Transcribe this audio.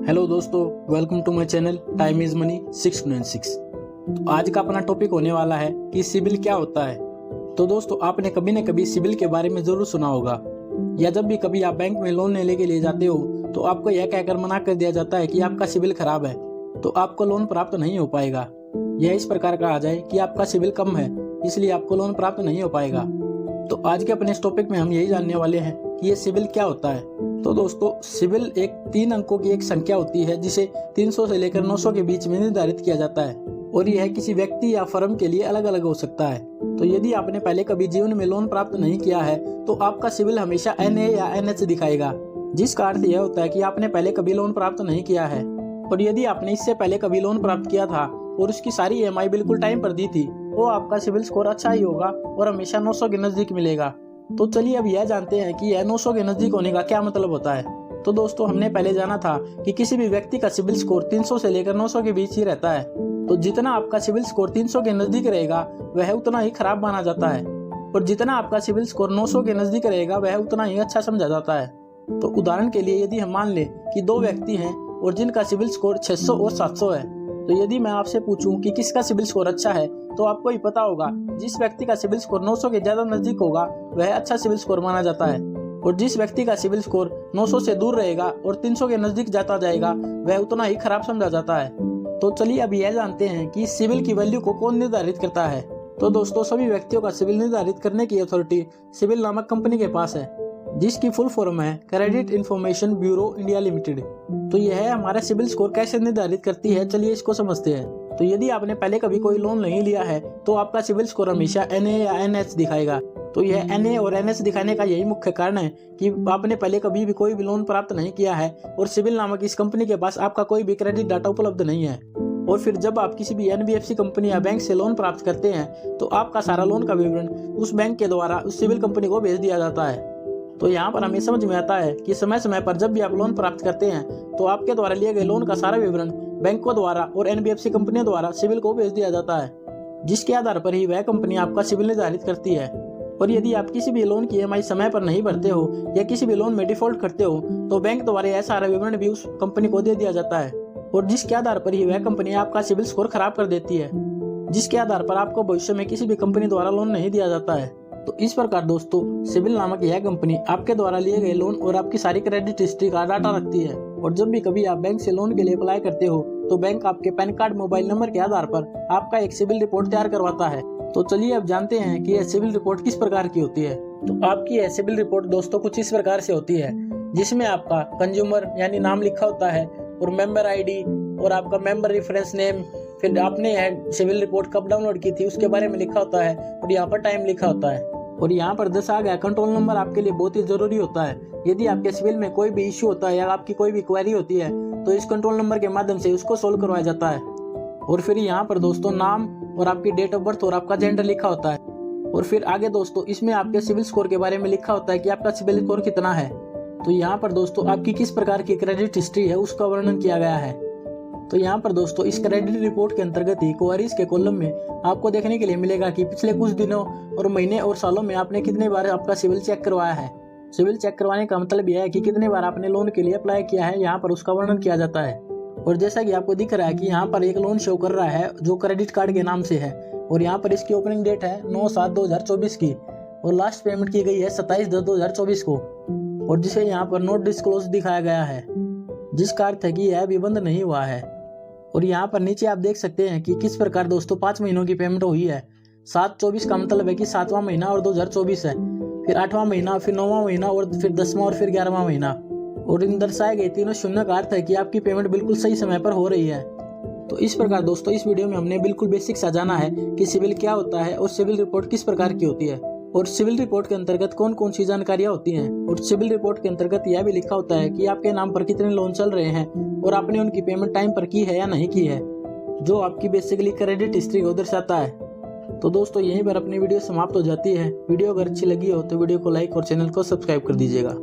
Hello दोस्तों, welcome to my channel time is money 696। तो आज का अपना टॉपिक होने वाला है कि सिबिल क्या होता है। तो दोस्तों, आपने कभी न कभी सिबिल के बारे में जरूर सुना होगा, या जब भी कभी आप बैंक में लोन लेने के लिए जाते हो तो आपको यह कहकर मना कर दिया जाता है कि आपका सिबिल खराब है तो आपको लोन प्राप्त नहीं हो पाएगा। यह इस प्रकार कहा जाए कि आपका सिबिल कम है इसलिए आपको लोन प्राप्त नहीं हो पाएगा। तो आज के अपने इस टॉपिक में हम यही जानने वाले हैं कि ये सिबिल क्या होता है। तो दोस्तों, सिबिल एक 3 अंकों की एक संख्या होती है जिसे 300 से लेकर 900 के बीच में निर्धारित किया जाता है, और यह किसी व्यक्ति या फर्म के लिए अलग अलग हो सकता है। तो यदि आपने पहले कभी जीवन में लोन प्राप्त नहीं किया है तो आपका सिबिल हमेशा NA या NH दिखाएगा, जिसका अर्थ यह होता है कि आपने पहले कभी लोन प्राप्त नहीं किया है। और यदि आपने इससे पहले कभी लोन प्राप्त किया था और उसकी सारी EMI बिल्कुल टाइम पर दी थी तो आपका सिबिल स्कोर अच्छा ही होगा और हमेशा 900 के नजदीक मिलेगा। तो चलिए अब यह जानते हैं कि यह 900 के नजदीक होने का क्या मतलब होता है। तो दोस्तों, हमने पहले जाना था कि किसी भी व्यक्ति का सिबिल स्कोर 300 से लेकर 900 के बीच ही रहता है। तो जितना आपका सिबिल स्कोर 300 के नजदीक रहेगा वह उतना ही खराब माना जाता है, और जितना आपका सिबिल स्कोर 900 के नजदीक रहेगा वह उतना ही अच्छा समझा जाता है। तो उदाहरण के लिए यदि हम मान लें कि 2 व्यक्ति हैं और जिनका सिबिल स्कोर 600 और 700 है, तो यदि मैं आपसे पूछूं कि किसका सिबिल स्कोर अच्छा है तो आपको ही पता होगा जिस व्यक्ति का सिबिल स्कोर 900 के ज्यादा नजदीक होगा वह अच्छा सिबिल स्कोर माना जाता है, और जिस व्यक्ति का सिबिल स्कोर 900 से दूर रहेगा और 300 के नजदीक जाता जाएगा वह उतना ही खराब समझा जाता है। तो चलिए अब यह जानते हैं कि सिबिल की वैल्यू को कौन निर्धारित करता है। तो दोस्तों, सभी व्यक्तियों का सिबिल निर्धारित करने की अथॉरिटी सिबिल नामक कंपनी के पास है, जिसकी फुल फॉर्म है credit information bureau India limited. तो यह हमारा सिबिल स्कोर कैसे निर्धारित करती है, चलिए इसको समझते हैं। तो यदि आपने पहले कभी कोई लोन नहीं लिया है तो आपका सिबिल स्कोर हमेशा NA या NH दिखाएगा। तो यह NA और NH दिखाने का यही मुख्य कारण है कि आपने पहले कभी भी कोई भी लोन प्राप्त नहीं किया है और सिबिल नामक इस कंपनी के पास आपका कोई भी क्रेडिट डाटा उपलब्ध नहीं है। और फिर जब आप किसी भी NBFC कंपनी या बैंक से लोन प्राप्त करते हैं तो आपका सारा लोन का विवरण उस बैंक के द्वारा उस सिबिल कंपनी को भेज दिया जाता है। तो यहाँ पर हमें समझ में आता है कि समय समय पर जब भी आप लोन प्राप्त करते हैं तो आपके द्वारा लिए गए लोन का सारा विवरण बैंकों द्वारा और NBFC कंपनियों द्वारा सिबिल को भेज दिया जाता है, जिसके आधार पर ही वह कंपनी आपका सिबिल निर्धारित करती है। और यदि आप किसी भी लोन की EMI समय पर नहीं भरते हो या किसी भी लोन में डिफॉल्ट करते हो तो बैंक द्वारा यह सारा विवरण भी उस कंपनी को दे दिया जाता है, और जिसके आधार पर ही वह कंपनी आपका सिबिल स्कोर खराब कर देती है, जिसके आधार पर आपको भविष्य में किसी भी कंपनी द्वारा लोन नहीं दिया जाता है। तो इस प्रकार दोस्तों, सिबिल नामक यह कंपनी आपके द्वारा लिए गए लोन और आपकी सारी क्रेडिट हिस्ट्री का डाटा रखती है। और जब भी कभी आप बैंक से लोन के लिए अप्लाई करते हो तो बैंक आपके पैन कार्ड मोबाइल नंबर के आधार पर आपका एक सिबिल रिपोर्ट तैयार करवाता है। तो चलिए अब जानते हैं कि यह सिबिल रिपोर्ट किस प्रकार की होती है। तो आपकी यह सिबिल रिपोर्ट दोस्तों कुछ इस प्रकार से होती है, जिसमें आपका कंज्यूमर यानी नाम लिखा होता है और मेंबर ID और आपका मेंबर रेफरेंस नेम, फिर आपने यह सिबिल रिपोर्ट कब डाउनलोड की थी उसके बारे में लिखा होता है, और यहाँ पर टाइम लिखा होता है। और यहाँ पर 10 आ गया कंट्रोल नंबर आपके लिए बहुत ही जरूरी होता है। यदि आपके सिबिल में कोई भी इश्यू होता है या आपकी कोई भी क्वेरी होती है तो इस कंट्रोल नंबर के माध्यम से उसको सोल्व करवाया जाता है। और फिर यहाँ पर दोस्तों नाम और आपकी डेट ऑफ बर्थ और आपका जेंडर लिखा होता है। और फिर आगे दोस्तों इसमें आपके सिबिल स्कोर के बारे में लिखा होता है कि आपका सिबिल स्कोर कितना है। तो यहाँ पर दोस्तों आपकी किस प्रकार की क्रेडिट हिस्ट्री है उसका वर्णन किया गया है। तो यहाँ पर दोस्तों इस क्रेडिट रिपोर्ट के अंतर्गत ही क्वेरीज के कॉलम में आपको देखने के लिए मिलेगा कि पिछले कुछ दिनों और महीने और सालों में आपने कितने बार आपका सिबिल चेक करवाया है। सिबिल चेक करवाने का मतलब यह है कि कितने बार आपने लोन के लिए अप्लाई किया है, यहाँ पर उसका वर्णन किया जाता है। और जैसा कि आपको दिख रहा है कि यहाँ पर एक लोन शो कर रहा है जो क्रेडिट कार्ड के नाम से है, और यहाँ पर इसकी ओपनिंग डेट है 9/7/2024 की, और लास्ट पेमेंट की गई है 27/10/2024 को, और जिसे यहाँ पर नोट डिस्क्लोज दिखाया गया है, जिसका अर्थ है कि यह अभी बंद नहीं हुआ है। और यहाँ पर नीचे आप देख सकते हैं कि किस प्रकार दोस्तों 5 महीनों की पेमेंट हुई है। 7/24 का मतलब है कि 7वां महीना और 2024 है, फिर 8वां महीना, फिर 9वां महीना और फिर 10वां और फिर 11वां महीना। और इन दर्शाए गए तीनों शून्य का अर्थ है कि आपकी पेमेंट बिल्कुल सही समय पर हो रही है। तो इस प्रकार दोस्तों इस वीडियो में हमने बिल्कुल बेसिक सा जाना है कि सिबिल क्या होता है और सिबिल रिपोर्ट किस प्रकार की होती है, और सिबिल रिपोर्ट के अंतर्गत कौन कौन सी जानकारियां होती हैं। और सिबिल रिपोर्ट के अंतर्गत यह भी लिखा होता है कि आपके नाम पर कितने लोन चल रहे हैं और आपने उनकी पेमेंट टाइम पर की है या नहीं की है, जो आपकी बेसिकली क्रेडिट हिस्ट्री को दर्शाता है। तो दोस्तों यहीं पर अपनी वीडियो समाप्त हो जाती है। वीडियो अगर अच्छी लगी हो तो वीडियो को लाइक और चैनल को सब्सक्राइब कर दीजिएगा।